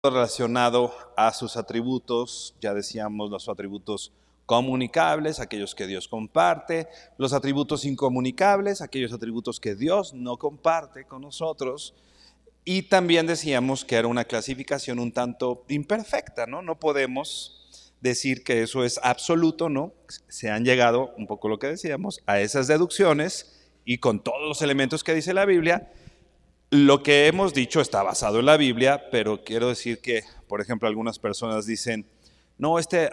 relacionado a sus atributos, ya decíamos los atributos comunicables, aquellos que Dios comparte, los atributos incomunicables, aquellos atributos que Dios no comparte con nosotros, y también decíamos que era una clasificación un tanto imperfecta, ¿no? No podemos decir que eso es absoluto, ¿no? Se han llegado, un poco lo que decíamos, a esas deducciones y con todos los elementos que dice la Biblia. Lo que hemos dicho está basado en la Biblia, pero quiero decir que, por ejemplo, algunas personas dicen, no, este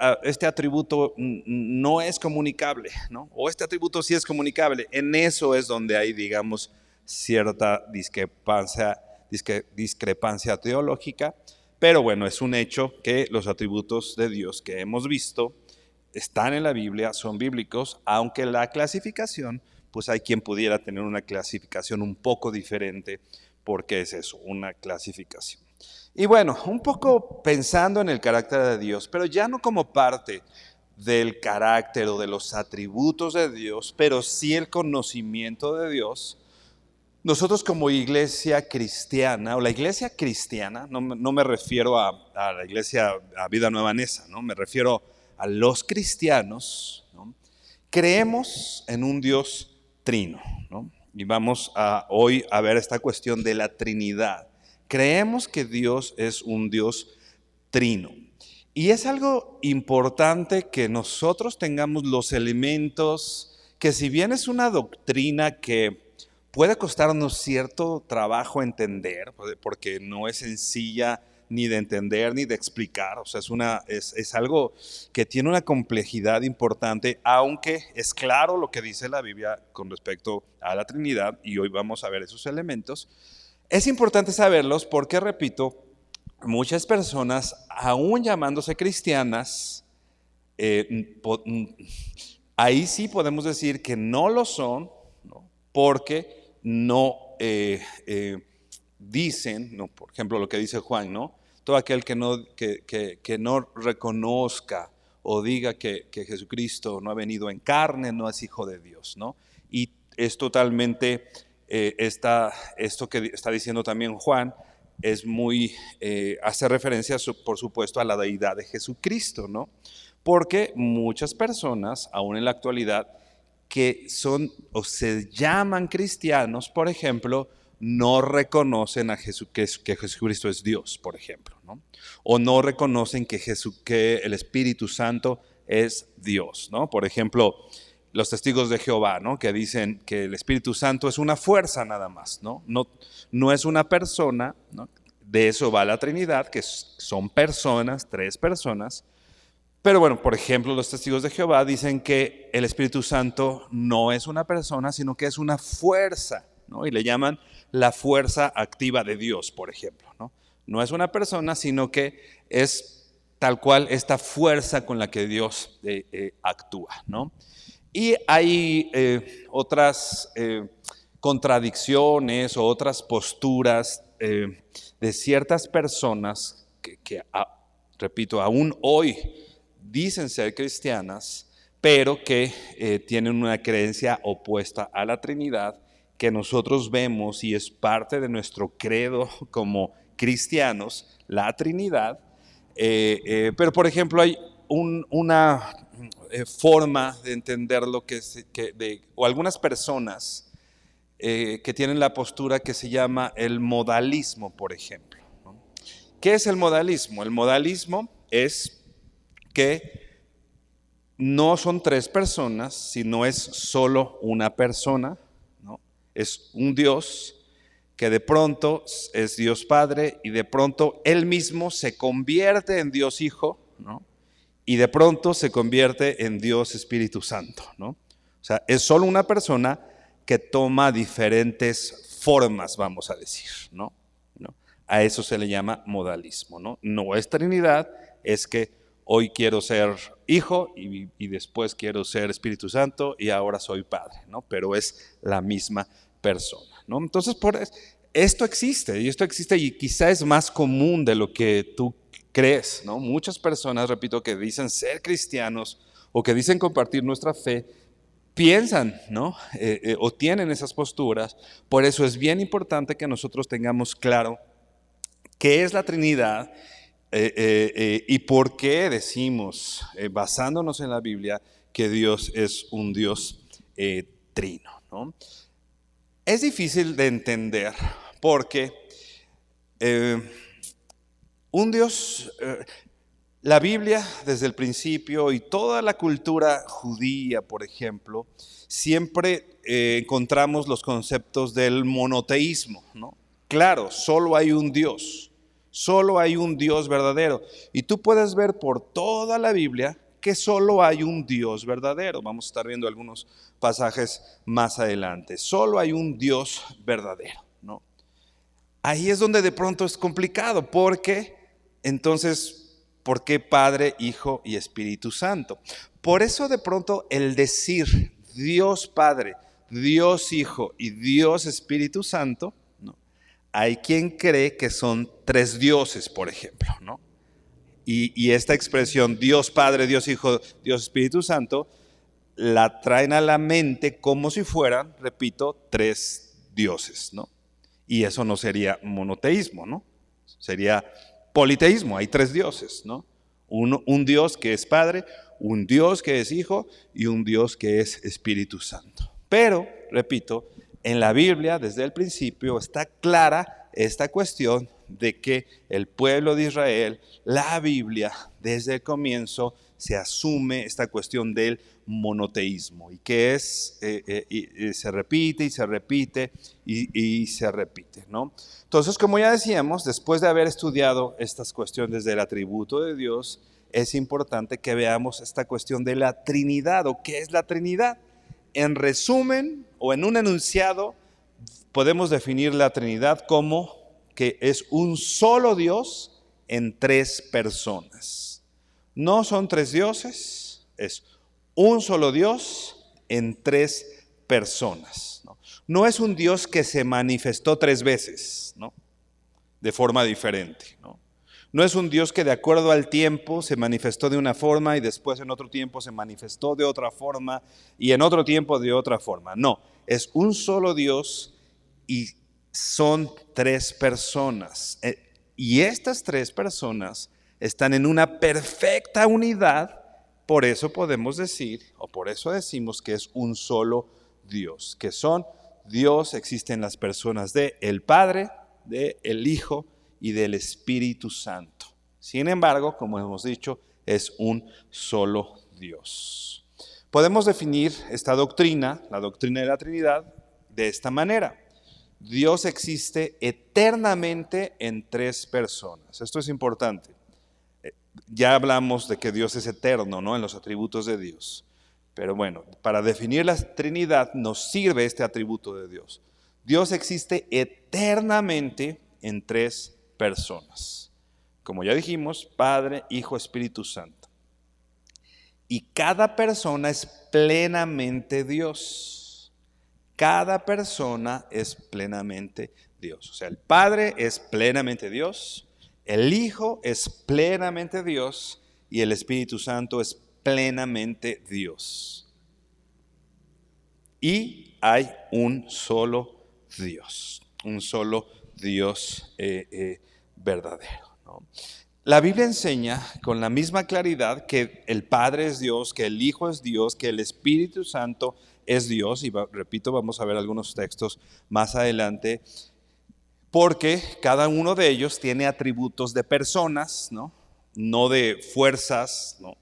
atributo no es comunicable, ¿no? O este atributo sí es comunicable. En eso es donde hay, digamos, cierta discrepancia teológica, pero bueno, es un hecho que los atributos de Dios que hemos visto están en la Biblia, son bíblicos, aunque la clasificación, pues hay quien pudiera tener una clasificación un poco diferente, porque es eso, una clasificación. Y bueno, un poco pensando en el carácter de Dios, pero ya no como parte del carácter o de los atributos de Dios, pero sí el conocimiento de Dios. Nosotros como iglesia cristiana, o la iglesia cristiana, no me refiero a la iglesia a Vida Nueva Nesa, ¿no? Me refiero a los cristianos, ¿no? Creemos en un Dios trino, ¿no? Y vamos hoy a ver esta cuestión de la Trinidad. Creemos que Dios es un Dios trino. Y es algo importante que nosotros tengamos los elementos, que si bien es una doctrina que puede costarnos cierto trabajo entender, porque no es sencilla ni de entender ni de explicar, o sea, es algo que tiene una complejidad importante, aunque es claro lo que dice la Biblia con respecto a la Trinidad, y hoy vamos a ver esos elementos. Es importante saberlos porque, repito, muchas personas, aún llamándose cristianas, ahí sí podemos decir que no lo son, ¿no? Porque no dicen, ¿no? Por ejemplo, lo que dice Juan, ¿no? Todo aquel que no reconozca o diga que Jesucristo no ha venido en carne, no es hijo de Dios, ¿no? Y es totalmente, esto que está diciendo también Juan, es hace referencia, por supuesto, a la deidad de Jesucristo, ¿no? Porque muchas personas, aún en la actualidad, que son o se llaman cristianos, por ejemplo, no reconocen que Jesucristo es Dios, por ejemplo, ¿no? O no reconocen que el Espíritu Santo es Dios, ¿no? Por ejemplo, los testigos de Jehová, ¿no? Que dicen que el Espíritu Santo es una fuerza nada más, ¿no? No es una persona, ¿no? De eso va la Trinidad, que son personas, 3 personas. Pero bueno, por ejemplo, los testigos de Jehová dicen que el Espíritu Santo no es una persona, sino que es una fuerza, ¿no? Y le llaman la fuerza activa de Dios, por ejemplo, ¿no? No es una persona, sino que es tal cual esta fuerza con la que Dios actúa, ¿no? Y hay otras contradicciones o otras posturas de ciertas personas que repito, aún hoy dicen ser cristianas, pero que tienen una creencia opuesta a la Trinidad, que nosotros vemos y es parte de nuestro credo como cristianos, la Trinidad. Pero, por ejemplo, hay una forma de entender lo o algunas personas que tienen la postura que se llama el modalismo, por ejemplo, ¿no? ¿Qué es el modalismo? El modalismo es que no son 3 personas, sino es solo una persona, ¿no? Es un Dios que de pronto es Dios Padre y de pronto Él mismo se convierte en Dios Hijo, ¿no? Y de pronto se convierte en Dios Espíritu Santo, ¿no? O sea, es solo una persona que toma diferentes formas, vamos a decir, ¿no? A eso se le llama modalismo, ¿no? No es Trinidad, es que hoy quiero ser hijo y después quiero ser Espíritu Santo y ahora soy padre, ¿no? Pero es la misma persona, ¿no? Entonces, esto existe y quizá es más común de lo que tú crees, ¿no? Muchas personas, repito, que dicen ser cristianos o que dicen compartir nuestra fe, piensan, ¿no? O tienen esas posturas. Por eso es bien importante que nosotros tengamos claro qué es la Trinidad ¿Y por qué decimos, basándonos en la Biblia, que Dios es un Dios trino, ¿no? Es difícil de entender porque un Dios, la Biblia desde el principio y toda la cultura judía, por ejemplo, siempre encontramos los conceptos del monoteísmo, ¿no? Claro, solo hay un Dios. Solo hay un Dios verdadero. Y tú puedes ver por toda la Biblia que solo hay un Dios verdadero. Vamos a estar viendo algunos pasajes más adelante. Solo hay un Dios verdadero, ¿no? Ahí es donde de pronto es complicado, porque entonces, ¿por qué Padre, Hijo y Espíritu Santo? Por eso de pronto el decir Dios Padre, Dios Hijo y Dios Espíritu Santo, hay quien cree que son tres dioses, por ejemplo, ¿no? Y esta expresión Dios Padre, Dios Hijo, Dios Espíritu Santo, la traen a la mente como si fueran, repito, tres dioses, ¿no? Y eso no sería monoteísmo, ¿no? Sería politeísmo, hay tres dioses, ¿no? Un Dios que es Padre, un Dios que es Hijo y un Dios que es Espíritu Santo. Pero, repito, en la Biblia, desde el principio, está clara esta cuestión de que el pueblo de Israel, la Biblia, desde el comienzo, se asume esta cuestión del monoteísmo y que es, se repite y se repite y se repite, ¿no? Entonces, como ya decíamos, después de haber estudiado estas cuestiones del atributo de Dios, es importante que veamos esta cuestión de la Trinidad o qué es la Trinidad. En resumen o en un enunciado, podemos definir la Trinidad como que es un solo Dios en tres personas. No son tres dioses, es un solo Dios en tres personas. No es un Dios que se manifestó tres veces, ¿no? De forma diferente, ¿no? No es un Dios que de acuerdo al tiempo se manifestó de una forma y después en otro tiempo se manifestó de otra forma y en otro tiempo de otra forma. No, es un solo Dios y son tres personas. Y estas tres personas están en una perfecta unidad. Por eso podemos decir, o por eso decimos que es un solo Dios, que son Dios, existen las personas de el Padre, de el Hijo y del Espíritu Santo. Sin embargo, como hemos dicho, es un solo Dios. Podemos definir esta doctrina, la doctrina de la Trinidad, de esta manera. Dios existe eternamente en tres personas. Esto es importante. Ya hablamos de que Dios es eterno, ¿no? En los atributos de Dios. Pero bueno, para definir la Trinidad nos sirve este atributo de Dios. Dios existe eternamente en tres personas. Como ya dijimos, Padre, Hijo, Espíritu Santo. Y cada persona es plenamente Dios. Cada persona es plenamente Dios. O sea, el Padre es plenamente Dios, el Hijo es plenamente Dios y el Espíritu Santo es plenamente Dios. Y hay un solo Dios verdadero, ¿no? La Biblia enseña con la misma claridad que el Padre es Dios, que el Hijo es Dios, que el Espíritu Santo es Dios. Y repito, vamos a ver algunos textos más adelante, porque cada uno de ellos tiene atributos de personas, ¿no? No de fuerzas, ¿no?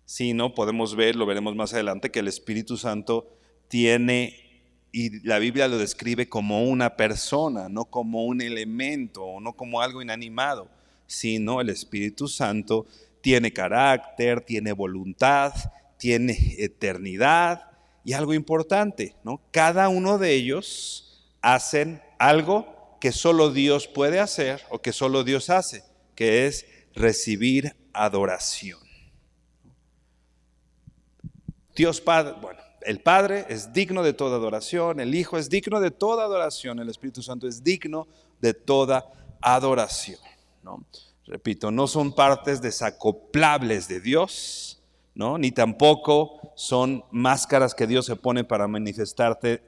Sino podemos ver, lo veremos más adelante, que el Espíritu Santo tiene, y la Biblia lo describe como una persona, no como un elemento, no como algo inanimado, sino el Espíritu Santo tiene carácter, tiene voluntad, tiene eternidad y algo importante, ¿no? Cada uno de ellos hacen algo que solo Dios puede hacer o que solo Dios hace, que es recibir adoración. Dios Padre, bueno, el Padre es digno de toda adoración, el Hijo es digno de toda adoración, el Espíritu Santo es digno de toda adoración, ¿no? Repito, no son partes desacoplables de Dios, ¿no? Ni tampoco son máscaras que Dios se pone para manifestarse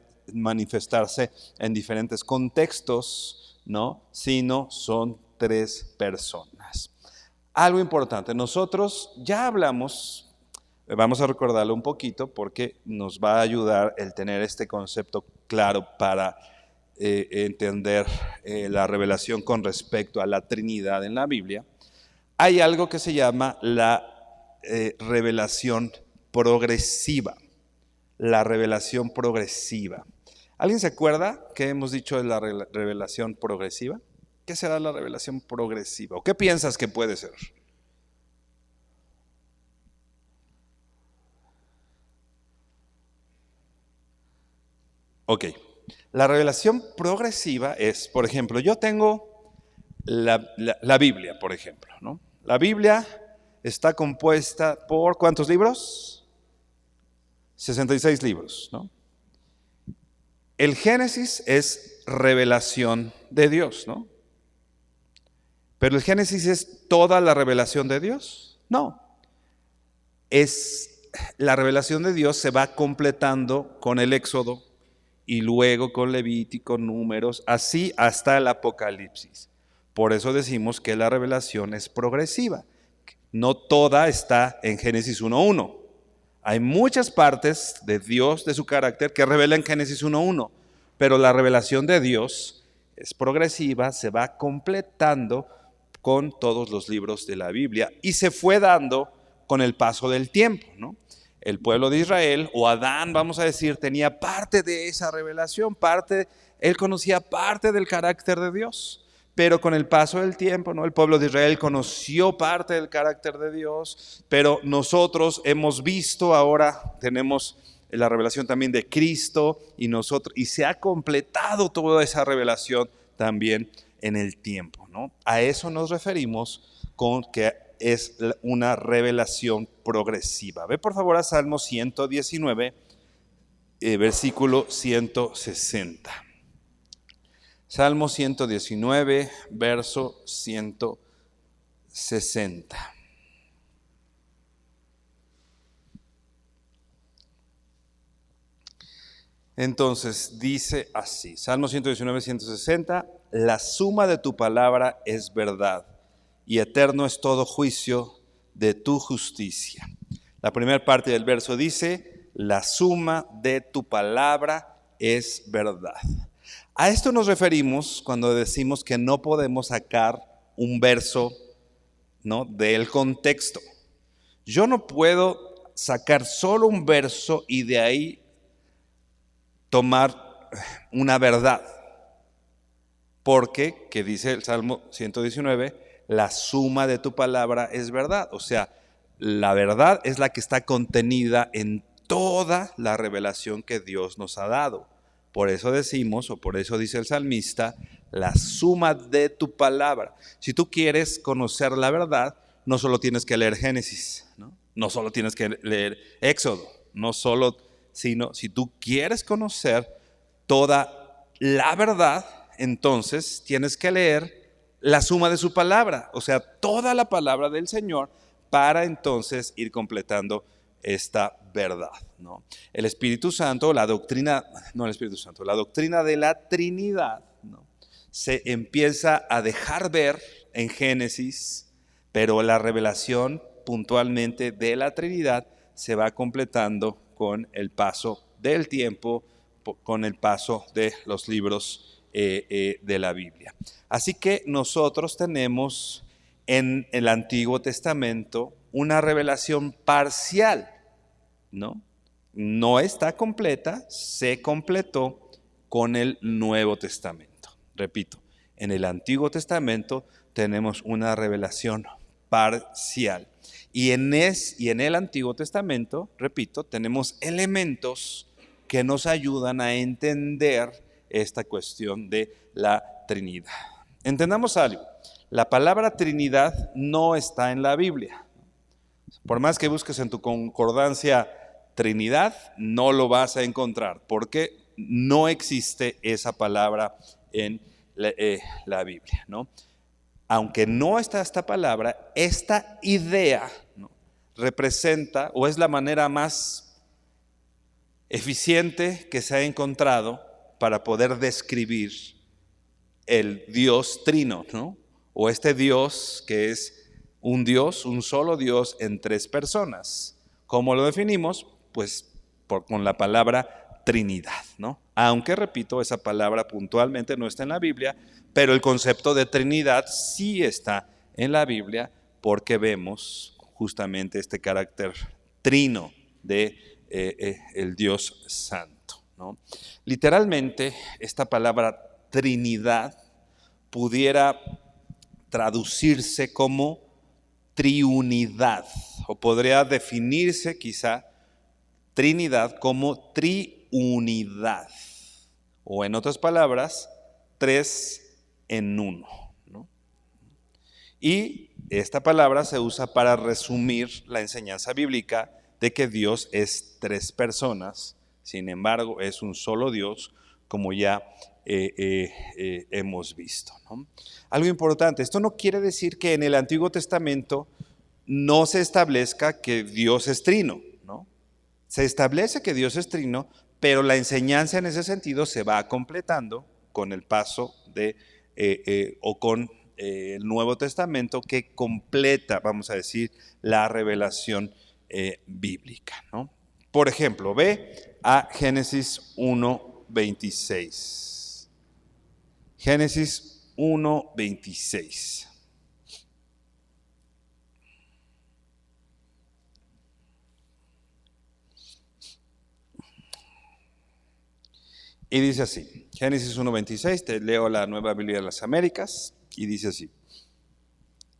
en diferentes contextos, ¿no? Sino son tres personas. algo importante. Nosotros ya hablamos, vamos a recordarlo un poquito porque nos va a ayudar el tener este concepto claro para entender la revelación con respecto a la Trinidad en la Biblia. Hay algo que se llama la revelación progresiva. La revelación progresiva. ¿Alguien se acuerda qué hemos dicho de la revelación progresiva? ¿Qué será la revelación progresiva? ¿O qué piensas que puede ser? Ok. La revelación progresiva es, por ejemplo, yo tengo la Biblia, por ejemplo, ¿no? La Biblia está compuesta por ¿cuántos libros? 66 libros, ¿no? El Génesis es revelación de Dios, ¿no? ¿Pero el Génesis es toda la revelación de Dios? No. La revelación de Dios se va completando con el Éxodo y luego con Levítico, Números, así hasta el Apocalipsis. Por eso decimos que la revelación es progresiva. No toda está en Génesis 1:1. Hay muchas partes de Dios, de su carácter, que revelan en Génesis 1:1, pero la revelación de Dios es progresiva, se va completando con todos los libros de la Biblia y se fue dando con el paso del tiempo, ¿no? El pueblo de Israel, o Adán, vamos a decir, tenía parte de esa revelación, él conocía parte del carácter de Dios. Pero con el paso del tiempo, ¿no? El pueblo de Israel conoció parte del carácter de Dios, pero nosotros hemos visto, ahora tenemos la revelación también de Cristo y se ha completado toda esa revelación también en el tiempo, ¿no? A eso nos referimos con que es una revelación progresiva. Ve por favor a Salmo 119, versículo 160. Salmo 119, verso 160. Entonces dice así, Salmo 119, 160, la suma de tu palabra es verdad y eterno es todo juicio de tu justicia. La primera parte del verso dice, la suma de tu palabra es verdad. A esto nos referimos cuando decimos que no podemos sacar un verso, ¿no?, del contexto. Yo no puedo sacar solo un verso y de ahí tomar una verdad. Porque, que dice el Salmo 119, la suma de tu palabra es verdad. O sea, la verdad es la que está contenida en toda la revelación que Dios nos ha dado. Por eso decimos, o por eso dice el salmista, la suma de tu palabra. Si tú quieres conocer la verdad, no solo tienes que leer Génesis, no solo tienes que leer Éxodo, sino si tú quieres conocer toda la verdad, entonces tienes que leer la suma de su palabra, o sea, toda la palabra del Señor, para entonces ir completando esta verdad, ¿no? El Espíritu Santo, la doctrina de la Trinidad, ¿no?, se empieza a dejar ver en Génesis, pero la revelación puntualmente de la Trinidad se va completando con el paso del tiempo, con el paso de los libros de la Biblia. Así que nosotros tenemos en el Antiguo Testamento una revelación parcial, ¿no? No está completa, se completó con el Nuevo Testamento. Repito, en el Antiguo Testamento tenemos una revelación parcial. Y en el Antiguo Testamento, repito, tenemos elementos que nos ayudan a entender esta cuestión de la Trinidad. Entendamos algo, la palabra Trinidad no está en la Biblia. Por más que busques en tu concordancia Trinidad, no lo vas a encontrar, porque no existe esa palabra en la Biblia, ¿no? Aunque no está esta palabra, esta idea, ¿no?, representa, o es la manera más eficiente que se ha encontrado para poder describir el Dios trino, ¿no?, o este Dios que es un Dios, un solo Dios en tres personas. ¿Cómo lo definimos? Pues con la palabra Trinidad, ¿no? Aunque, repito, esa palabra puntualmente no está en la Biblia, pero el concepto de Trinidad sí está en la Biblia porque vemos justamente este carácter trino de el Dios Santo, ¿no? Literalmente, esta palabra Trinidad pudiera traducirse como triunidad, o podría definirse quizá Trinidad como triunidad, o en otras palabras, tres en uno, ¿no? Y esta palabra se usa para resumir la enseñanza bíblica de que Dios es tres personas, sin embargo es un solo Dios, como ya hemos visto, ¿no? Algo importante, esto no quiere decir que en el Antiguo Testamento no se establezca que Dios es trino, ¿no? Se establece que Dios es trino, pero la enseñanza en ese sentido se va completando con el paso de, o con el Nuevo Testamento, que completa, vamos a decir, la revelación bíblica, ¿no? Por ejemplo, ve a Génesis 1:26. Génesis 1:26. Y dice así, Génesis 1:26, te leo la Nueva Biblia de las Américas, y dice así: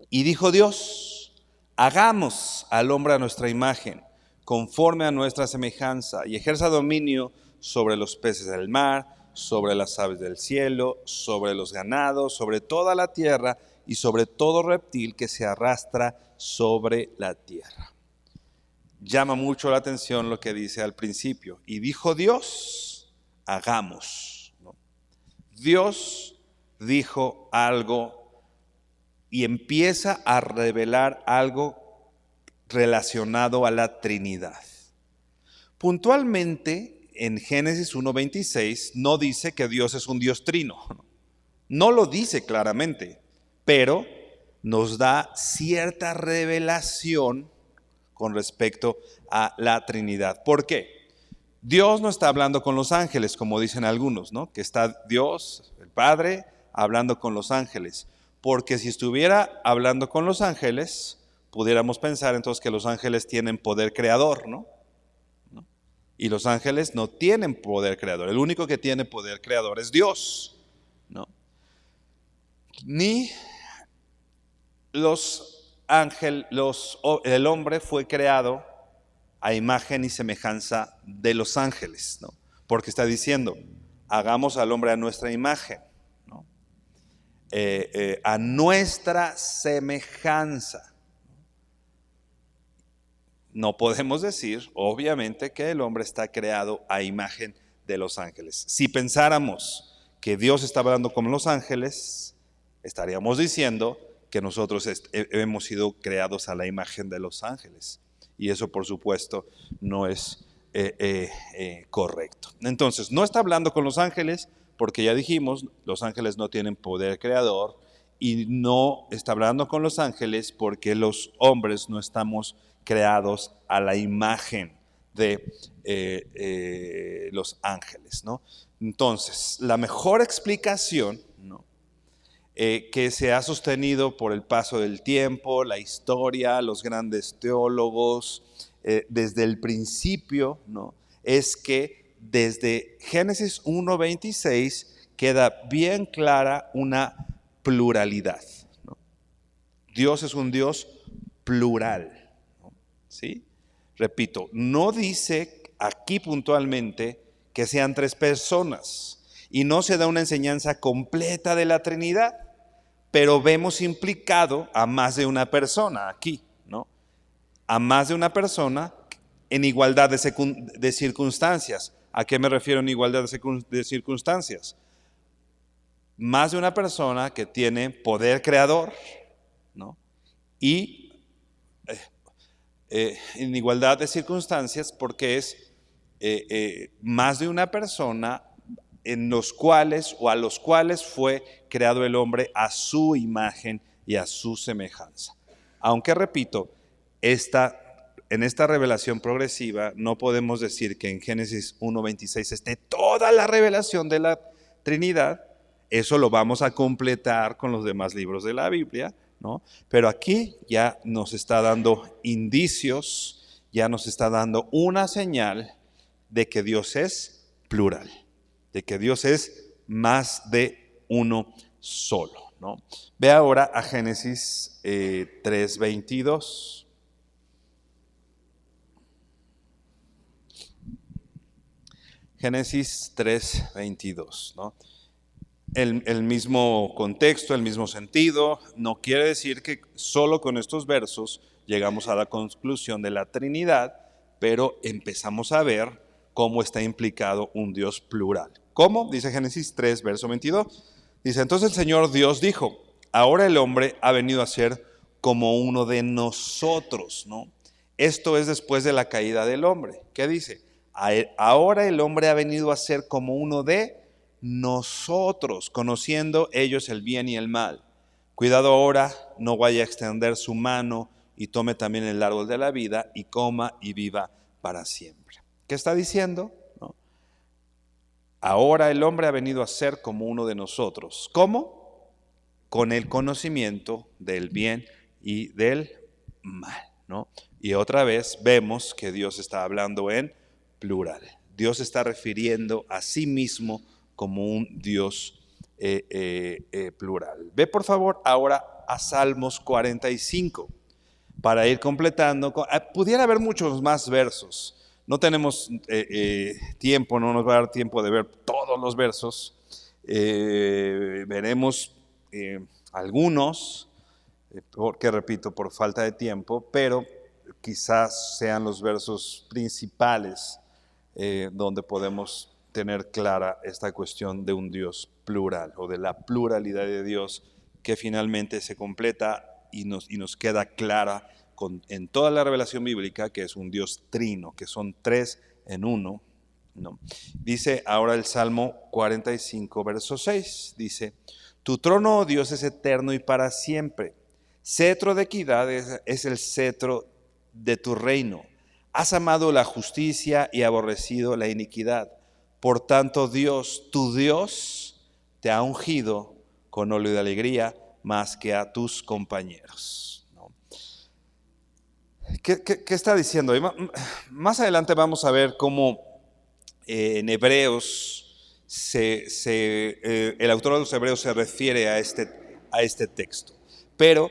y dijo Dios, hagamos al hombre a nuestra imagen, conforme a nuestra semejanza, y ejerza dominio sobre los peces del mar, sobre las aves del cielo, sobre los ganados, sobre toda la tierra, y sobre todo reptil que se arrastra sobre la tierra. Llama mucho la atención lo que dice al principio, y dijo Dios, hagamos, ¿no? Dios dijo algo y empieza a revelar algo relacionado a la Trinidad. Puntualmente, en Génesis 1:26 no dice que Dios es un Dios trino, no lo dice claramente, pero nos da cierta revelación con respecto a la Trinidad. ¿Por qué? Dios no está hablando con los ángeles, como dicen algunos, ¿no? Que está Dios, el Padre, hablando con los ángeles. Porque si estuviera hablando con los ángeles, pudiéramos pensar entonces que los ángeles tienen poder creador, ¿no? Y los ángeles no tienen poder creador. El único que tiene poder creador es Dios, ¿no? Ni el hombre fue creado a imagen y semejanza de los ángeles, ¿no? Porque está diciendo, hagamos al hombre a nuestra imagen, ¿no? A nuestra semejanza. No podemos decir, obviamente, que el hombre está creado a imagen de los ángeles. Si pensáramos que Dios está hablando con los ángeles, estaríamos diciendo que nosotros hemos sido creados a la imagen de los ángeles. Y eso, por supuesto, no es correcto. Entonces, no está hablando con los ángeles, porque ya dijimos, los ángeles no tienen poder creador, y no está hablando con los ángeles porque los hombres no estamos creados a la imagen de los ángeles, ¿no? Entonces, la mejor explicación, ¿no?, que se ha sostenido por el paso del tiempo, la historia, los grandes teólogos, desde el principio, ¿no?, es que desde Génesis 1:26 queda bien clara una pluralidad, ¿no? Dios es un Dios plural, ¿no? ¿Sí? Repito, no dice aquí puntualmente que sean tres personas y no se da una enseñanza completa de la Trinidad, pero vemos implicado a más de una persona aquí, ¿no? A más de una persona en igualdad de circunstancias. ¿A qué me refiero en igualdad de circunstancias? Más de una persona que tiene poder creador, ¿no? Y en igualdad de circunstancias porque es más de una persona en los cuales o a los cuales fue creado el hombre a su imagen y a su semejanza. Aunque repito, en esta revelación progresiva no podemos decir que en Génesis 1:26 esté toda la revelación de la Trinidad. Eso lo vamos a completar con los demás libros de la Biblia, ¿no? Pero aquí ya nos está dando indicios, ya nos está dando una señal de que Dios es plural, de que Dios es más de uno solo, ¿no? Ve ahora a Génesis 3:22. Génesis 3:22, ¿no? El mismo contexto, el mismo sentido, no quiere decir que solo con estos versos llegamos a la conclusión de la Trinidad, pero empezamos a ver cómo está implicado un Dios plural. ¿Cómo? Dice Génesis 3, verso 22. Dice, entonces el Señor Dios dijo, ahora el hombre ha venido a ser como uno de nosotros, ¿no? Esto es después de la caída del hombre. ¿Qué dice? Ahora el hombre ha venido a ser como uno de nosotros, conociendo ellos el bien y el mal. Cuidado ahora, no vaya a extender su mano y tome también el árbol de la vida y coma y viva para siempre. ¿Qué está diciendo? ¿No? Ahora el hombre ha venido a ser como uno de nosotros. ¿Cómo? Con el conocimiento del bien y del mal, ¿no? Y otra vez vemos que Dios está hablando en plural. Dios está refiriendo a sí mismo como un Dios plural. Ve por favor ahora a Salmos 45 para ir completando. Pudiera haber muchos más versos. No tenemos tiempo, no nos va a dar tiempo de ver todos los versos. Veremos algunos, porque repito, por falta de tiempo, pero quizás sean los versos principales donde podemos tener clara esta cuestión de un Dios plural o de la pluralidad de Dios que finalmente se completa y nos queda clara en toda la revelación bíblica que es un Dios trino, que son tres en uno, ¿no? Dice ahora el Salmo 45, verso 6, dice, tu trono, oh Dios, es eterno y para siempre. Cetro de equidad es el cetro de tu reino. Has amado la justicia y aborrecido la iniquidad. Por tanto, Dios, tu Dios, te ha ungido con óleo de alegría más que a tus compañeros, ¿no? ¿Qué está diciendo? Más adelante vamos a ver cómo en Hebreos el autor de los Hebreos se refiere a este texto. Pero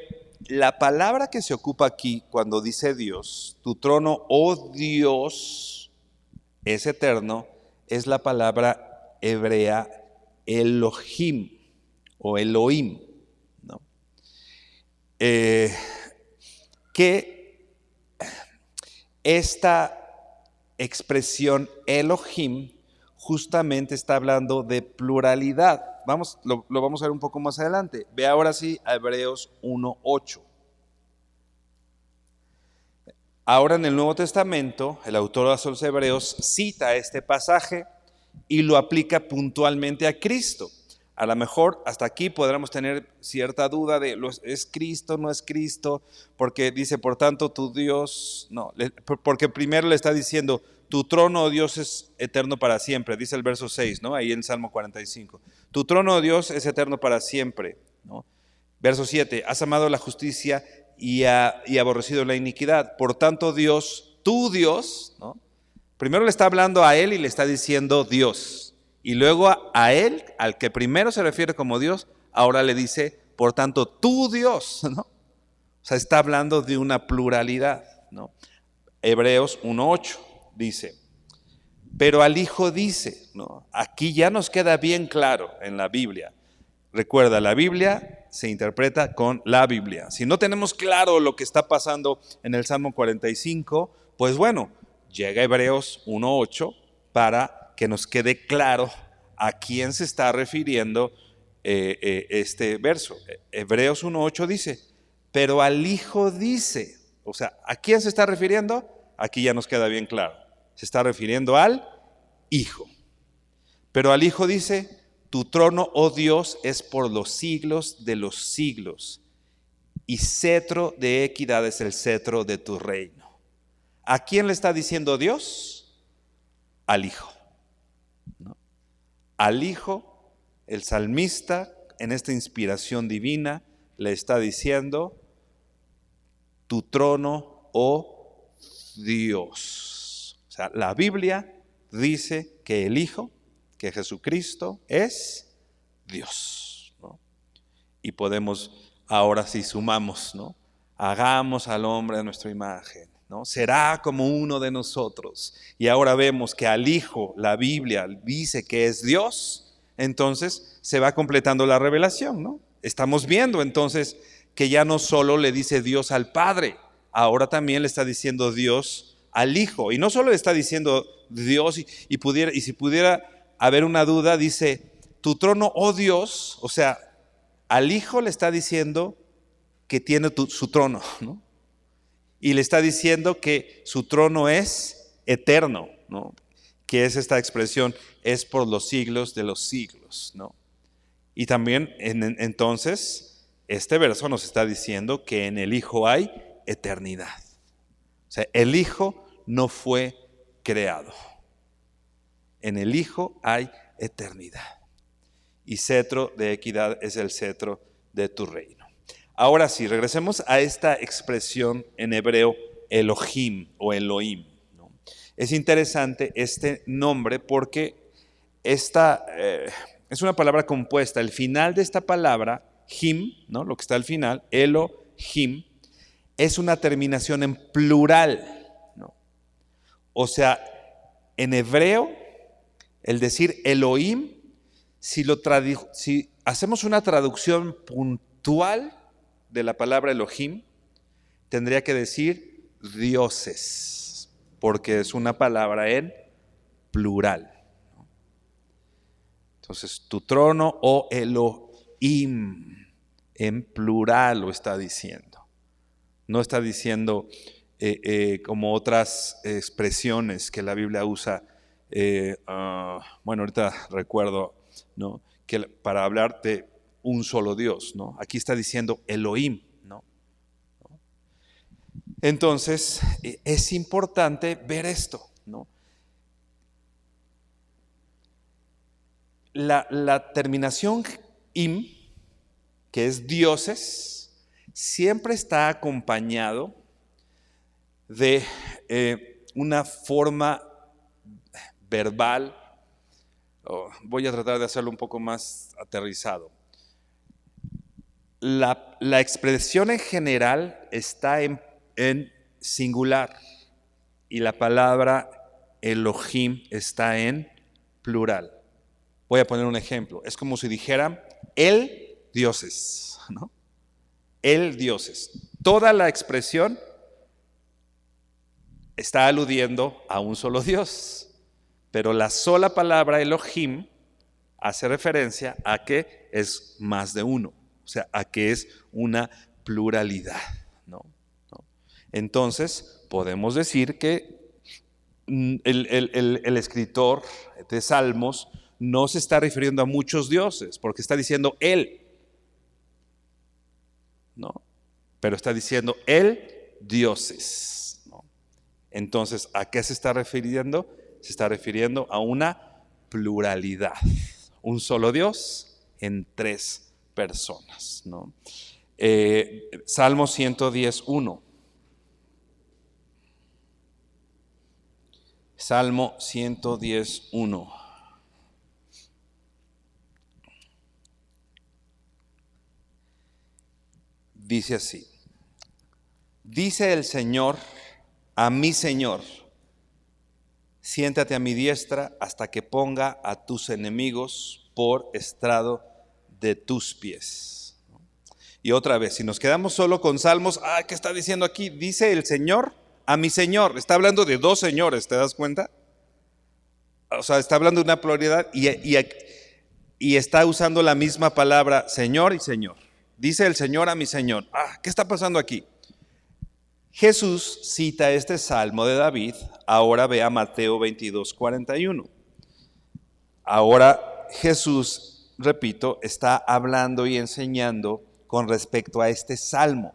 la palabra que se ocupa aquí cuando dice Dios, tu trono, oh Dios, es eterno, es la palabra hebrea Elohim o Elohim, ¿no? Que esta expresión Elohim justamente está hablando de pluralidad. Lo vamos a ver un poco más adelante. Ve ahora sí a Hebreos 1:8. Ahora en el Nuevo Testamento, el autor de los Hebreos cita este pasaje y lo aplica puntualmente a Cristo. A lo mejor hasta aquí podremos tener cierta duda de ¿es Cristo, no es Cristo? Porque dice, por tanto, tu Dios, no, porque primero le está diciendo, tu trono, oh Dios, es eterno para siempre, dice el verso 6, ¿no? Ahí en Salmo 45. Tu trono, oh Dios, es eterno para siempre, ¿no? Verso 7, has amado la justicia y aborrecido la iniquidad. Por tanto, Dios, tu Dios, ¿no? Primero le está hablando a él y le está diciendo Dios. Y luego a él, al que primero se refiere como Dios, ahora le dice, por tanto, tu Dios, ¿no? O sea, está hablando de una pluralidad, ¿no? Hebreos 1:8 dice, pero al Hijo dice, ¿no? Aquí ya nos queda bien claro en la Biblia. Recuerda, la Biblia se interpreta con la Biblia. Si no tenemos claro lo que está pasando en el Salmo 45, pues bueno, llega Hebreos 1:8 para que nos quede claro a quién se está refiriendo este verso. Hebreos 1:8 dice, pero al Hijo dice, o sea, ¿a quién se está refiriendo? Aquí ya nos queda bien claro. Se está refiriendo al Hijo. Pero al Hijo dice, tu trono, oh Dios, es por los siglos de los siglos. y cetro de equidad es el cetro de tu reino. ¿A quién le está diciendo Dios? Al Hijo, ¿no? Al Hijo, el salmista, en esta inspiración divina, le está diciendo: tu trono, oh Dios. O sea, la Biblia dice que el Hijo, que Jesucristo es Dios, ¿no? Y podemos, ahora si sumamos, ¿no? Hagamos al hombre a nuestra imagen, ¿no? Será como uno de nosotros. Y ahora vemos que al Hijo la Biblia dice que es Dios. Entonces se va completando la revelación, ¿no? Estamos viendo entonces que ya no solo le dice Dios al Padre, ahora también le está diciendo Dios al Hijo. Y no solo le está diciendo Dios, y si pudiera haber una duda, dice: tu trono, oh Dios. O sea, al Hijo le está diciendo que tiene su trono, ¿no? Y le está diciendo que su trono es eterno, ¿no? Que es esta expresión, es por los siglos de los siglos, ¿no? Y también entonces este verso nos está diciendo que en el Hijo hay eternidad. O sea, el Hijo no fue creado. En el Hijo hay eternidad. Y cetro de equidad es el cetro de tu reino. Ahora sí, regresemos a esta expresión en hebreo, Elohim o Elohim, ¿no? Es interesante este nombre porque esta es una palabra compuesta. El final de esta palabra, him, ¿no? Lo que está al final, Elohim, es una terminación en plural, ¿no? O sea, en hebreo, el decir Elohim, si hacemos una traducción puntual de la palabra Elohim, tendría que decir dioses, porque es una palabra en plural. Entonces, tu trono, oh Elohim, en plural lo está diciendo. No está diciendo como otras expresiones que la Biblia usa. Bueno, ahorita recuerdo, ¿no?, que para hablar de un solo Dios, ¿no? Aquí está diciendo Elohim, ¿no? Entonces, es importante ver esto, ¿no? La terminación im, que es dioses, siempre está acompañado de una forma verbal. Voy a tratar de hacerlo un poco más aterrizado. La expresión en general está en singular y la palabra Elohim está en plural. Voy a poner un ejemplo. Es como si dijeran el dioses, ¿no? El dioses. Toda la expresión está aludiendo a un solo Dios, pero la sola palabra Elohim hace referencia a que es más de uno, o sea, a que es una pluralidad, ¿no? Entonces, podemos decir que el escritor de Salmos no se está refiriendo a muchos dioses, porque está diciendo él, ¿no? Pero está diciendo el dioses, ¿no? Entonces, ¿a qué se está refiriendo? Se está refiriendo a una pluralidad, un solo Dios en tres personas, ¿no? Salmo 110:1. Salmo 110:1. Dice así: dice el Señor a mi Señor, siéntate a mi diestra hasta que ponga a tus enemigos por estrado de tus pies. Y otra vez, si nos quedamos solo con Salmos, ¿qué está diciendo aquí? Dice el Señor a mi Señor. Está hablando de dos señores, ¿te das cuenta? O sea, está hablando de una pluralidad y está usando la misma palabra Señor y Señor. Dice el Señor a mi Señor. ¿Qué está pasando aquí? Jesús cita este salmo de David. Ahora ve a Mateo 22:41. Ahora Jesús, repito, está hablando y enseñando con respecto a este salmo.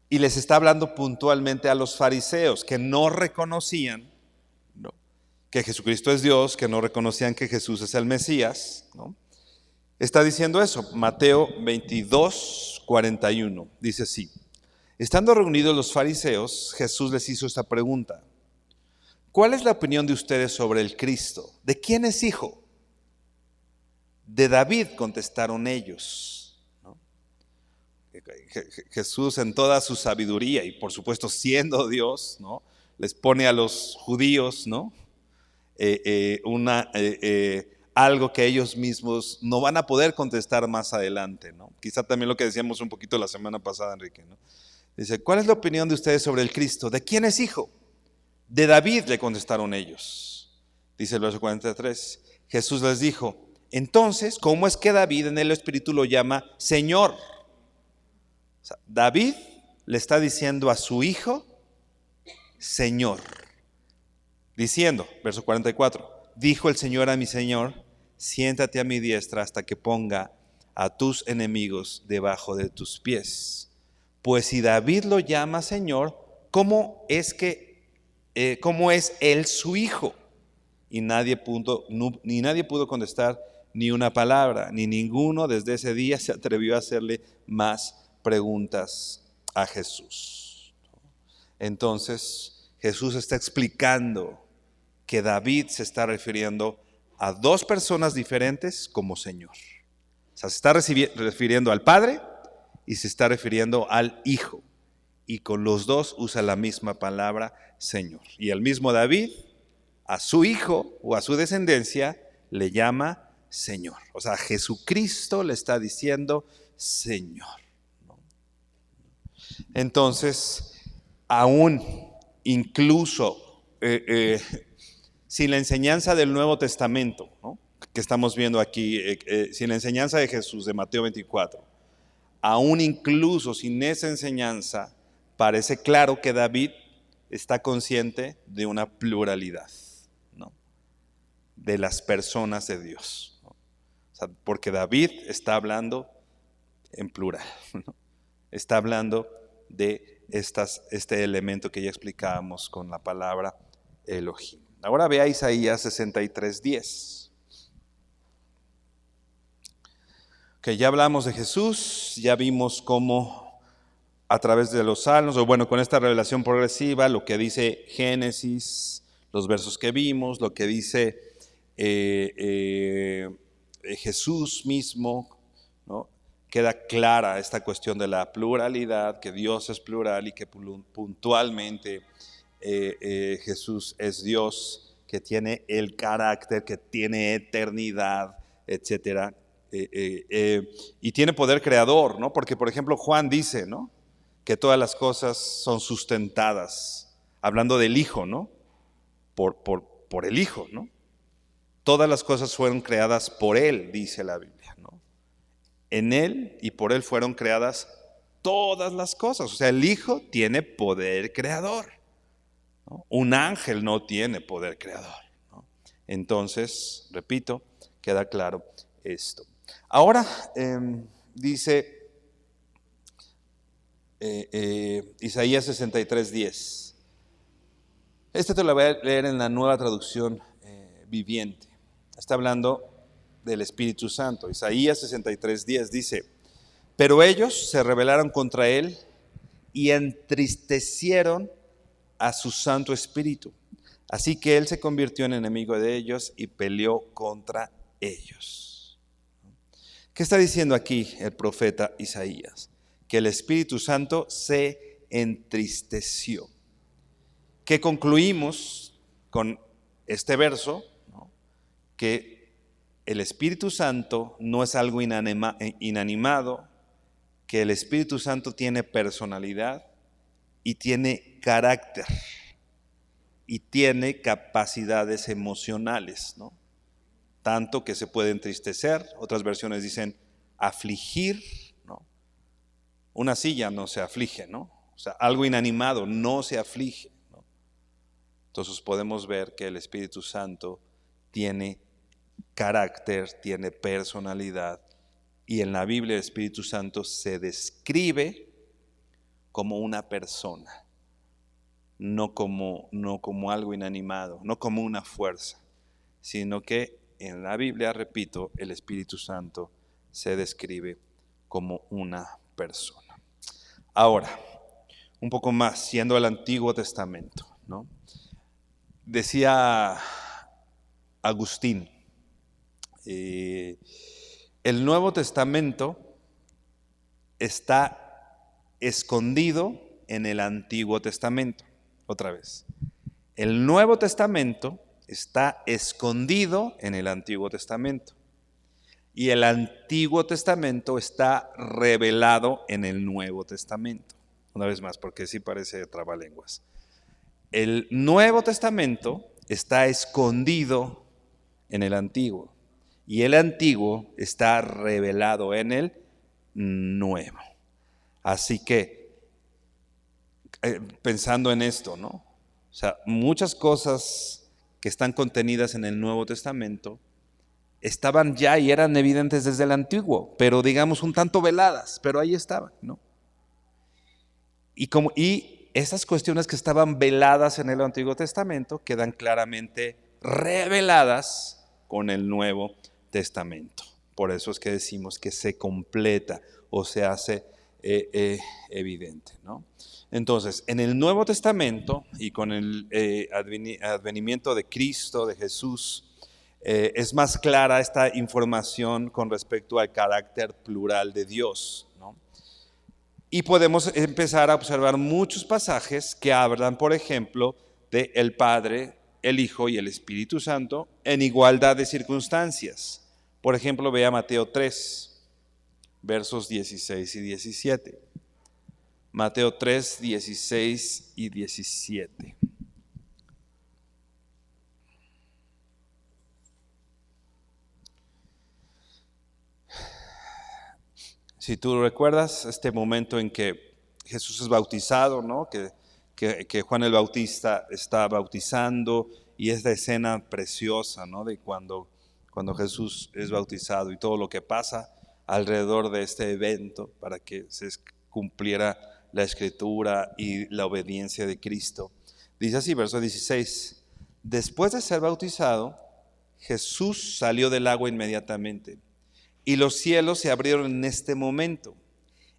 Y les está hablando puntualmente a los fariseos que no reconocían, ¿no?, que Jesucristo es Dios, que no reconocían que Jesús es el Mesías, ¿no? Está diciendo eso. Mateo 22, 41. Dice así: estando reunidos los fariseos, Jesús les hizo esta pregunta: ¿cuál es la opinión de ustedes sobre el Cristo? ¿De quién es hijo? De David, contestaron ellos, ¿no? Jesús, en toda su sabiduría y por supuesto siendo Dios, ¿no?, les pone a los judíos, ¿no?, algo que ellos mismos no van a poder contestar más adelante, ¿no? Quizá también lo que decíamos un poquito la semana pasada, Enrique, ¿no? Dice: ¿cuál es la opinión de ustedes sobre el Cristo? ¿De quién es hijo? De David, le contestaron ellos. Dice el verso 43. Jesús les dijo: entonces, ¿cómo es que David en el Espíritu lo llama Señor? O sea, David le está diciendo a su hijo Señor, diciendo, verso 44, dijo el Señor a mi Señor: siéntate a mi diestra hasta que ponga a tus enemigos debajo de tus pies. Pues si David lo llama Señor, ¿cómo es él su hijo? Y nadie pudo contestar ni una palabra, ni ninguno desde ese día se atrevió a hacerle más preguntas a Jesús. Entonces Jesús está explicando que David se está refiriendo a dos personas diferentes como Señor. O sea, se está refiriendo al Padre y se está refiriendo al Hijo. Y con los dos usa la misma palabra Señor. Y el mismo David a su hijo o a su descendencia le llama Señor. O sea, Jesucristo le está diciendo Señor, ¿no? Entonces, aún incluso sin la enseñanza del Nuevo Testamento, ¿no?, que estamos viendo aquí, sin la enseñanza de Jesús de Mateo 24, aún incluso sin esa enseñanza, parece claro que David está consciente de una pluralidad, ¿no?, de las personas de Dios, ¿no? O sea, porque David está hablando en plural, ¿no? Está hablando de este elemento que ya explicábamos con la palabra Elohim. Ahora vea Isaías 63:10. Que ya hablamos de Jesús, ya vimos cómo a través de los salmos, o bueno, con esta revelación progresiva, lo que dice Génesis, los versos que vimos, lo que dice Jesús mismo, ¿no?, queda clara esta cuestión de la pluralidad, que Dios es plural y que puntualmente Jesús es Dios, que tiene el carácter, que tiene eternidad, etcétera, y tiene poder creador, ¿no? Porque, por ejemplo, Juan dice, ¿no?, que todas las cosas son sustentadas, hablando del Hijo, ¿no?, por el Hijo, ¿no? Todas las cosas fueron creadas por Él, dice la Biblia, ¿no? En Él y por Él fueron creadas todas las cosas. O sea, el Hijo tiene poder creador, ¿no? Un ángel no tiene poder creador, ¿no? Entonces, repito, queda claro esto. Ahora dice Isaías 63:10. Este te lo voy a leer en la Nueva Traducción Viviente. Está hablando del Espíritu Santo. Isaías 63:10 dice: pero ellos se rebelaron contra él y entristecieron a su Santo Espíritu. Así que él se convirtió en enemigo de ellos y peleó contra ellos. ¿Qué está diciendo aquí el profeta Isaías? Que el Espíritu Santo se entristeció. ¿Qué concluimos con este verso? ¿No? Que el Espíritu Santo no es algo inanimado, que el Espíritu Santo tiene personalidad y tiene carácter y tiene capacidades emocionales, ¿no? Tanto que se puede entristecer, otras versiones dicen afligir, ¿no? Una silla no se aflige, ¿no? O sea, algo inanimado no se aflige, ¿no? Entonces podemos ver que el Espíritu Santo tiene carácter, tiene personalidad Y en la Biblia el Espíritu Santo se describe como una persona, no como algo inanimado, no como una fuerza, sino que en la Biblia, repito, el Espíritu Santo se describe como una persona. Ahora, un poco más, yendo al Antiguo Testamento, ¿no? Decía Agustín, el Nuevo Testamento está escondido en el Antiguo Testamento. Otra vez, el Nuevo Testamento está escondido en el Antiguo Testamento. Y el Antiguo Testamento está revelado en el Nuevo Testamento. Una vez más, porque sí parece trabalenguas. El Nuevo Testamento está escondido en el Antiguo. Y el Antiguo está revelado en el Nuevo. Así que, pensando en esto, ¿no? O sea, muchas cosas que están contenidas en el Nuevo Testamento estaban ya y eran evidentes desde el Antiguo, pero digamos un tanto veladas, pero ahí estaban, ¿no? Y esas cuestiones que estaban veladas en el Antiguo Testamento quedan claramente reveladas con el Nuevo Testamento. Por eso es que decimos que se completa o se hace evidente, ¿no? Entonces, en el Nuevo Testamento y con el advenimiento de Cristo, de Jesús, es más clara esta información con respecto al carácter plural de Dios, ¿no? Y podemos empezar a observar muchos pasajes que hablan, por ejemplo, de el Padre, el Hijo y el Espíritu Santo en igualdad de circunstancias. Por ejemplo, vea Mateo 3, versos 16 y 17. Mateo 3, 16 y 17. Si tú recuerdas este momento en que Jesús es bautizado, ¿no? Que Juan el Bautista está bautizando, y esta escena preciosa, ¿no? De cuando Jesús es bautizado y todo lo que pasa alrededor de este evento para que se cumpliera la Escritura y la obediencia de Cristo. Dice así, verso 16: después de ser bautizado, Jesús salió del agua inmediatamente, y los cielos se abrieron en este momento,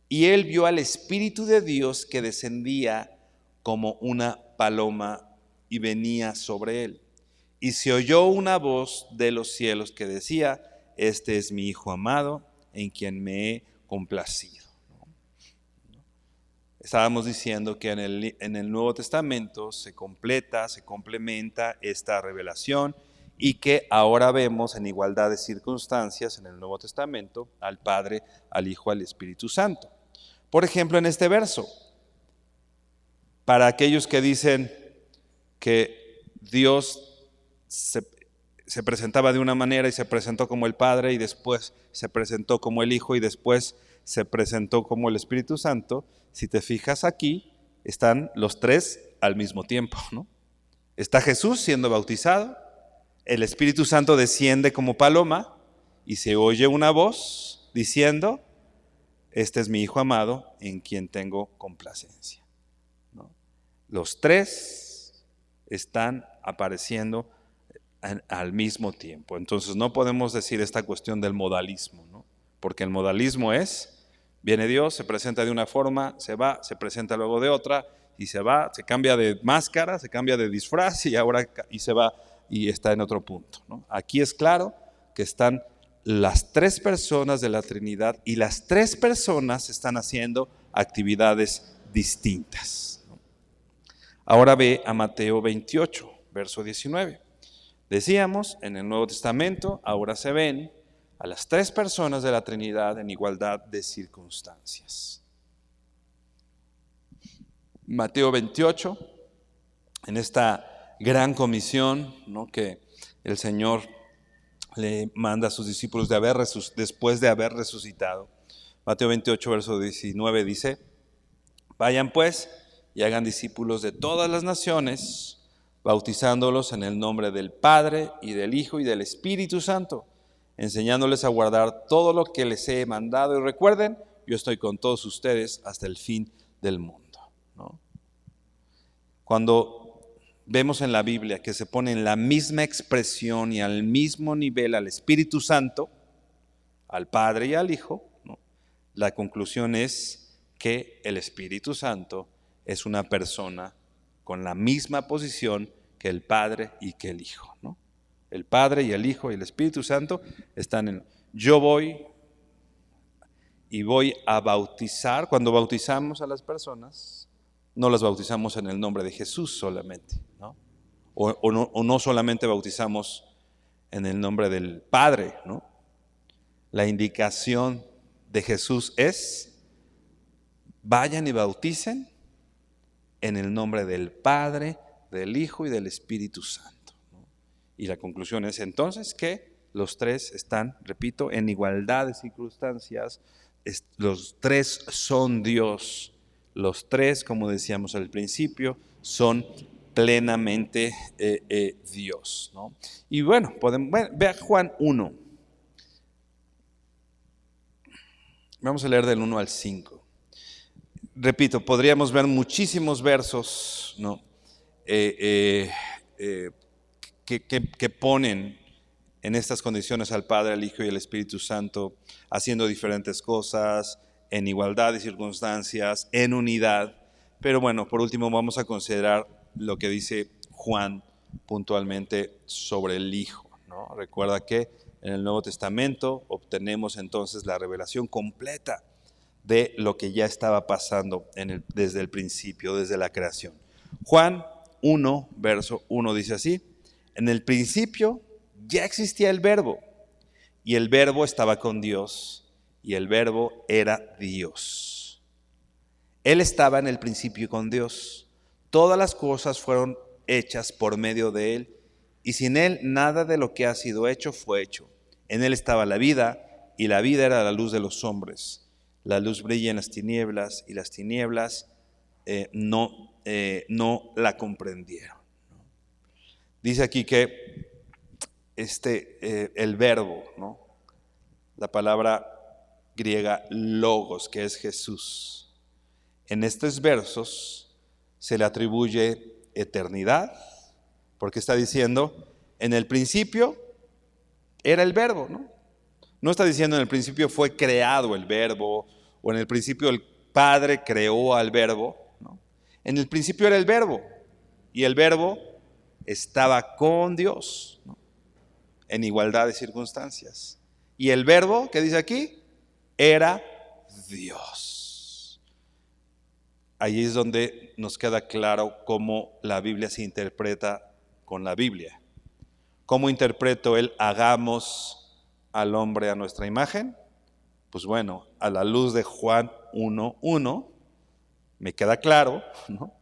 y él vio al Espíritu de Dios que descendía como una paloma y venía sobre él. Y se oyó una voz de los cielos que decía: este es mi Hijo amado, en quien me he complacido. Estábamos diciendo que en el Nuevo Testamento se completa, se complementa esta revelación, y que ahora vemos en igualdad de circunstancias en el Nuevo Testamento al Padre, al Hijo, al Espíritu Santo. Por ejemplo, en este verso, para aquellos que dicen que Dios se presentaba de una manera y se presentó como el Padre, y después se presentó como el Hijo, y después se presentó como el Espíritu Santo, si te fijas aquí, están los tres al mismo tiempo, ¿no? Está Jesús siendo bautizado, el Espíritu Santo desciende como paloma, y se oye una voz diciendo: este es mi Hijo amado, en quien tengo complacencia, ¿no? Los tres están apareciendo al mismo tiempo. Entonces no podemos decir esta cuestión del modalismo, ¿no? Porque el modalismo es: viene Dios, se presenta de una forma, se va, se presenta luego de otra, y se va, se cambia de máscara, se cambia de disfraz, y se va y está en otro punto, ¿no? Aquí es claro que están las tres personas de la Trinidad, y las tres personas están haciendo actividades distintas, ¿no? Ahora ve a Mateo 28, verso 19. Decíamos, en el Nuevo Testamento ahora se ven a las tres personas de la Trinidad en igualdad de circunstancias. Mateo 28, en esta gran comisión, ¿no?, que el Señor le manda a sus discípulos después de haber resucitado. Mateo 28, verso 19 dice: vayan pues y hagan discípulos de todas las naciones, bautizándolos en el nombre del Padre y del Hijo y del Espíritu Santo, enseñándoles a guardar todo lo que les he mandado. Y recuerden, yo estoy con todos ustedes hasta el fin del mundo, ¿no? Cuando vemos en la Biblia que se pone en la misma expresión y al mismo nivel al Espíritu Santo, al Padre y al Hijo, ¿no? La conclusión es que el Espíritu Santo es una persona con la misma posición que el Padre y que el Hijo, ¿no? El Padre y el Hijo y el Espíritu Santo están en... Yo voy a bautizar. Cuando bautizamos a las personas, no las bautizamos en el nombre de Jesús solamente, ¿no? O no solamente bautizamos en el nombre del Padre, ¿no? La indicación de Jesús es: vayan y bauticen en el nombre del Padre, del Hijo y del Espíritu Santo, ¿no? Y la conclusión es entonces que los tres están, repito, en igualdad de circunstancias. Los tres son Dios. Los tres, como decíamos al principio, son plenamente Dios, ¿no? Y bueno, vea Juan 1. Vamos a leer del 1 al 5. Repito, podríamos ver muchísimos versos, ¿no? Que ponen en estas condiciones al Padre, al Hijo y al Espíritu Santo, haciendo diferentes cosas, en igualdad de circunstancias, en unidad. Pero bueno, por último vamos a considerar lo que dice Juan puntualmente sobre el Hijo, ¿no? Recuerda que en el Nuevo Testamento obtenemos entonces la revelación completa de lo que ya estaba pasando desde el principio, desde la creación. Juan 1, verso 1 dice así: en el principio ya existía el Verbo, y el Verbo estaba con Dios, y el Verbo era Dios. Él estaba en el principio con Dios. Todas las cosas fueron hechas por medio de Él, y sin Él nada de lo que ha sido hecho fue hecho. En Él estaba la vida, y la vida era la luz de los hombres. La luz brilla en las tinieblas, y las tinieblas no la comprendieron. Dice aquí que el verbo, ¿no? La palabra griega logos, que es Jesús, en estos versos se le atribuye eternidad, porque está diciendo, en el principio era el verbo, ¿no? No está diciendo en el principio fue creado el verbo, o en el principio el Padre creó al verbo, ¿no? En el principio era el verbo, y el verbo estaba con Dios, ¿no? En igualdad de circunstancias. Y el verbo, ¿qué dice aquí? Era Dios. Ahí es donde nos queda claro cómo la Biblia se interpreta con la Biblia. ¿Cómo interpreto el hagamos al hombre a nuestra imagen? Pues bueno, a la luz de Juan 1:1 me queda claro, ¿no?,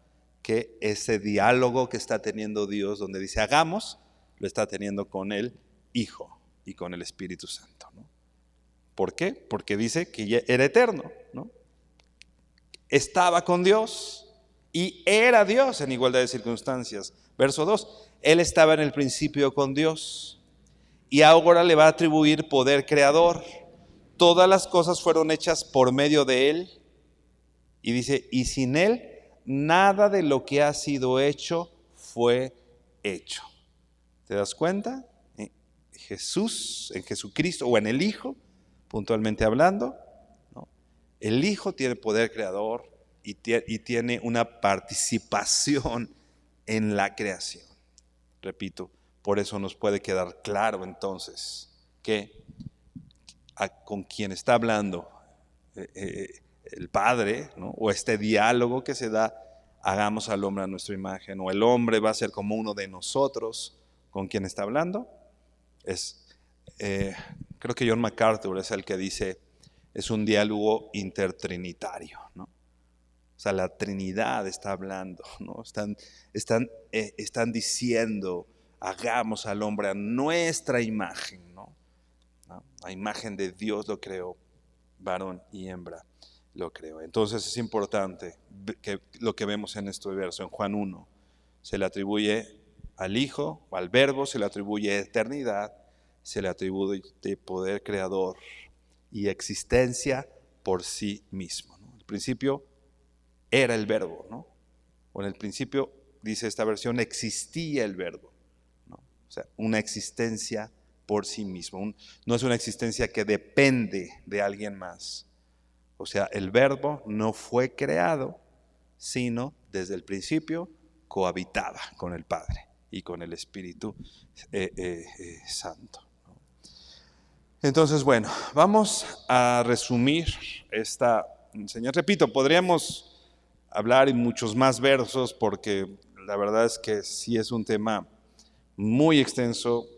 que ese diálogo que está teniendo Dios, donde dice hagamos, lo está teniendo con el Hijo y con el Espíritu Santo, ¿no? ¿Por qué? Porque dice que ya era eterno, ¿no? Estaba con Dios y era Dios en igualdad de circunstancias. Verso 2, Él estaba en el principio con Dios y ahora le va a atribuir poder creador. Todas las cosas fueron hechas por medio de Él, y dice, y sin Él nada de lo que ha sido hecho fue hecho. ¿Te das cuenta? Jesús, en Jesucristo o en el Hijo, puntualmente hablando, ¿no?, el Hijo tiene poder creador y tiene una participación en la creación. Repito, por eso nos puede quedar claro entonces que con quien está hablando el Padre, ¿no?, o este diálogo que se da, hagamos al hombre a nuestra imagen, o el hombre va a ser como uno de nosotros, con quien está hablando, creo que John MacArthur es el que dice, es un diálogo intertrinitario, ¿no? O sea, la Trinidad está hablando, ¿no? Están diciendo, hagamos al hombre a nuestra imagen, ¿no? A imagen de Dios lo creó, varón y hembra lo creó. Entonces es importante que lo que vemos en este verso, en Juan 1, se le atribuye al Hijo o al Verbo, se le atribuye eternidad, se le atribuye poder creador y existencia por sí mismo, ¿no? El principio era el verbo, ¿no? O en el principio, dice esta versión, existía el verbo, ¿no? O sea, una existencia por sí mismo. No es una existencia que depende de alguien más. O sea, el verbo no fue creado, sino desde el principio cohabitaba con el Padre y con el Espíritu Santo. Entonces, bueno, vamos a resumir esta enseñanza. Repito, podríamos hablar en muchos más versos porque la verdad es que sí es un tema muy extenso,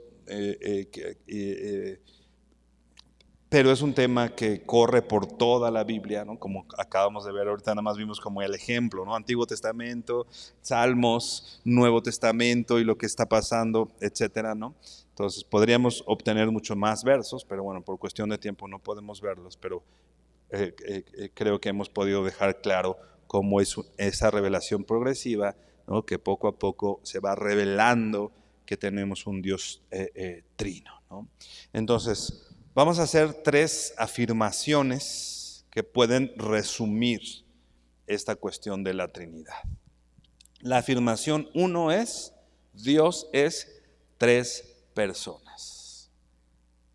pero es un tema que corre por toda la Biblia, ¿no? Como acabamos de ver ahorita, nada más vimos como el ejemplo, ¿no? Antiguo Testamento, Salmos, Nuevo Testamento y lo que está pasando, etcétera, ¿no? Entonces podríamos obtener mucho más versos, pero bueno, por cuestión de tiempo no podemos verlos, pero creo que hemos podido dejar claro cómo es esa revelación progresiva, ¿no? Que poco a poco se va revelando que tenemos un Dios trino, ¿no? Entonces, vamos a hacer 3 afirmaciones que pueden resumir esta cuestión de la Trinidad. La afirmación 1 es: Dios es 3 personas.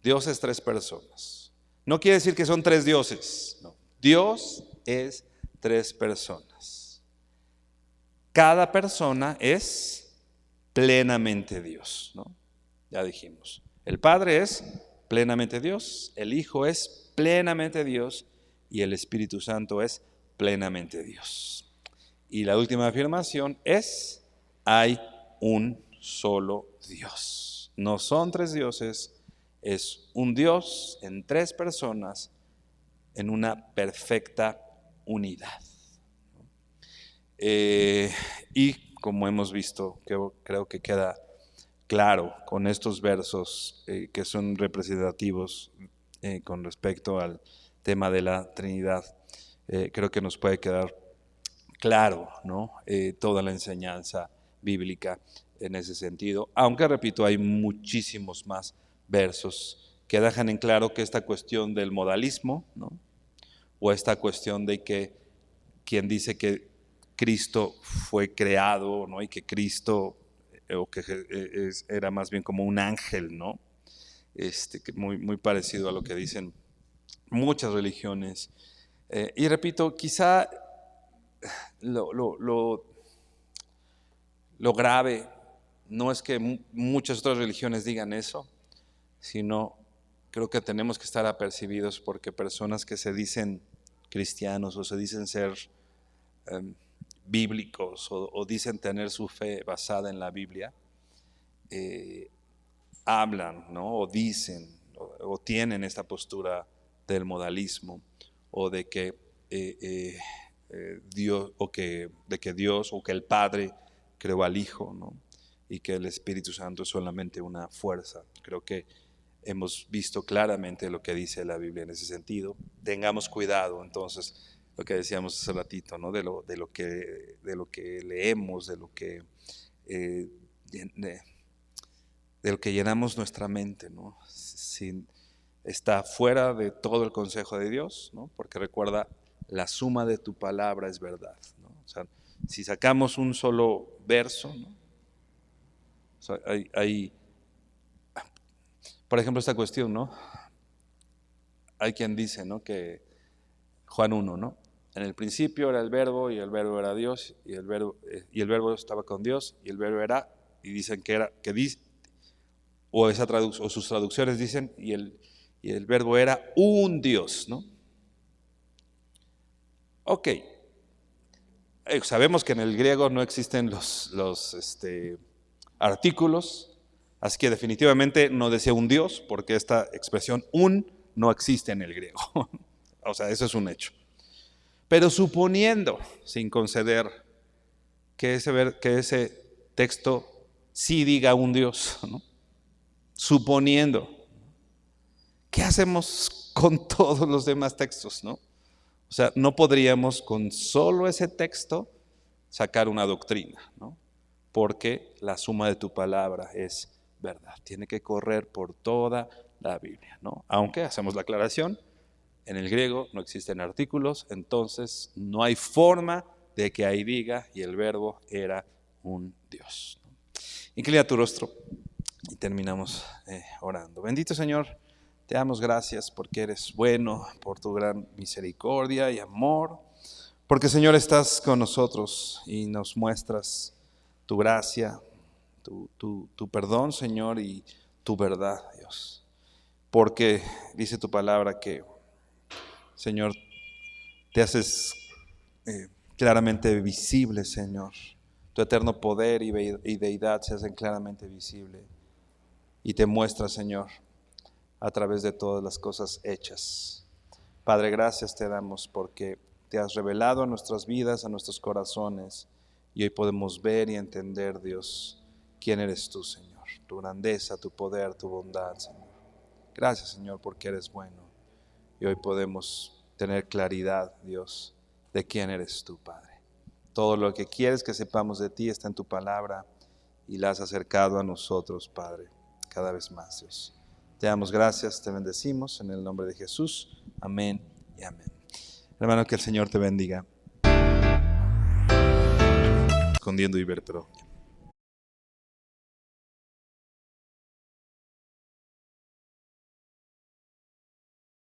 Dios es 3 personas. No quiere decir que son 3 dioses, no. Dios es 3 personas. Cada persona es plenamente Dios, ¿no? Ya dijimos. El Padre es plenamente Dios, el Hijo es plenamente Dios y el Espíritu Santo es plenamente Dios. Y la última afirmación es: hay un solo Dios. No son 3 dioses, es un Dios en 3 personas en una perfecta unidad. Y como hemos visto, creo que queda claro con estos versos que son representativos con respecto al tema de la Trinidad, creo que nos puede quedar claro, ¿no? Toda la enseñanza bíblica en ese sentido, aunque repito, hay muchísimos más versos que dejan en claro que esta cuestión del modalismo, ¿no? O esta cuestión de que quien dice que Cristo fue creado, ¿no? Y que Cristo o que era más bien como un ángel, ¿no? Muy parecido a lo que dicen muchas religiones. Y repito, quizá lo grave no es que muchas otras religiones digan eso, sino creo que tenemos que estar apercibidos porque personas que se dicen cristianos o se dicen ser bíblicos o dicen tener su fe basada en la Biblia, hablan, ¿no? O dicen o tienen esta postura del modalismo o de que Dios de que Dios o que el Padre creó al Hijo, ¿no? Y que el Espíritu Santo es solamente una fuerza. Creo que hemos visto claramente lo que dice la Biblia en ese sentido. Tengamos cuidado, entonces, lo que decíamos hace ratito, ¿no? de lo que leemos, de lo que llenamos nuestra mente, ¿no? Está fuera de todo el consejo de Dios, ¿no? Porque recuerda, la suma de tu palabra es verdad, ¿no? O sea, si sacamos un solo verso, ¿no? O sea, hay, por ejemplo, esta cuestión, ¿no? Hay quien dice, ¿no? Que Juan 1, ¿no? En el principio era el verbo y el verbo era Dios y el verbo estaba con Dios y el verbo era, y dicen que era, que dice, o sus traducciones dicen, y el verbo era un Dios, ¿no? Ok. Sabemos que en el griego no existen los artículos, así que definitivamente no decía un Dios, porque esta expresión un no existe en el griego. O sea, eso es un hecho. Pero suponiendo, sin conceder, que ese texto sí diga un Dios, ¿no? Suponiendo, ¿qué hacemos con todos los demás textos, no? O sea, no podríamos con solo ese texto sacar una doctrina, ¿no? Porque la suma de tu palabra es verdad. Tiene que correr por toda la Biblia, ¿no? Aunque hacemos la aclaración, en el griego no existen artículos, entonces no hay forma de que ahí diga y el verbo era un Dios. Inclina tu rostro y terminamos orando. Bendito Señor, te damos gracias porque eres bueno, por tu gran misericordia y amor, porque Señor estás con nosotros y nos muestras tu gracia, tu perdón, Señor, y tu verdad, Dios. Porque dice tu palabra que, Señor, te haces claramente visible, Señor. Tu eterno poder y deidad se hacen claramente visible. Y te muestra, Señor, a través de todas las cosas hechas. Padre, gracias te damos porque te has revelado a nuestras vidas, a nuestros corazones. Y hoy podemos ver y entender, Dios, quién eres tú, Señor. Tu grandeza, tu poder, tu bondad, Señor. Gracias, Señor, porque eres bueno. Y hoy podemos tener claridad, Dios, de quién eres tú, Padre. Todo lo que quieres que sepamos de ti está en tu palabra y la has acercado a nosotros, Padre, cada vez más, Dios. Te damos gracias, te bendecimos en el nombre de Jesús. Amén y amén. Hermano, que el Señor te bendiga. Escondiendo y ver, pero...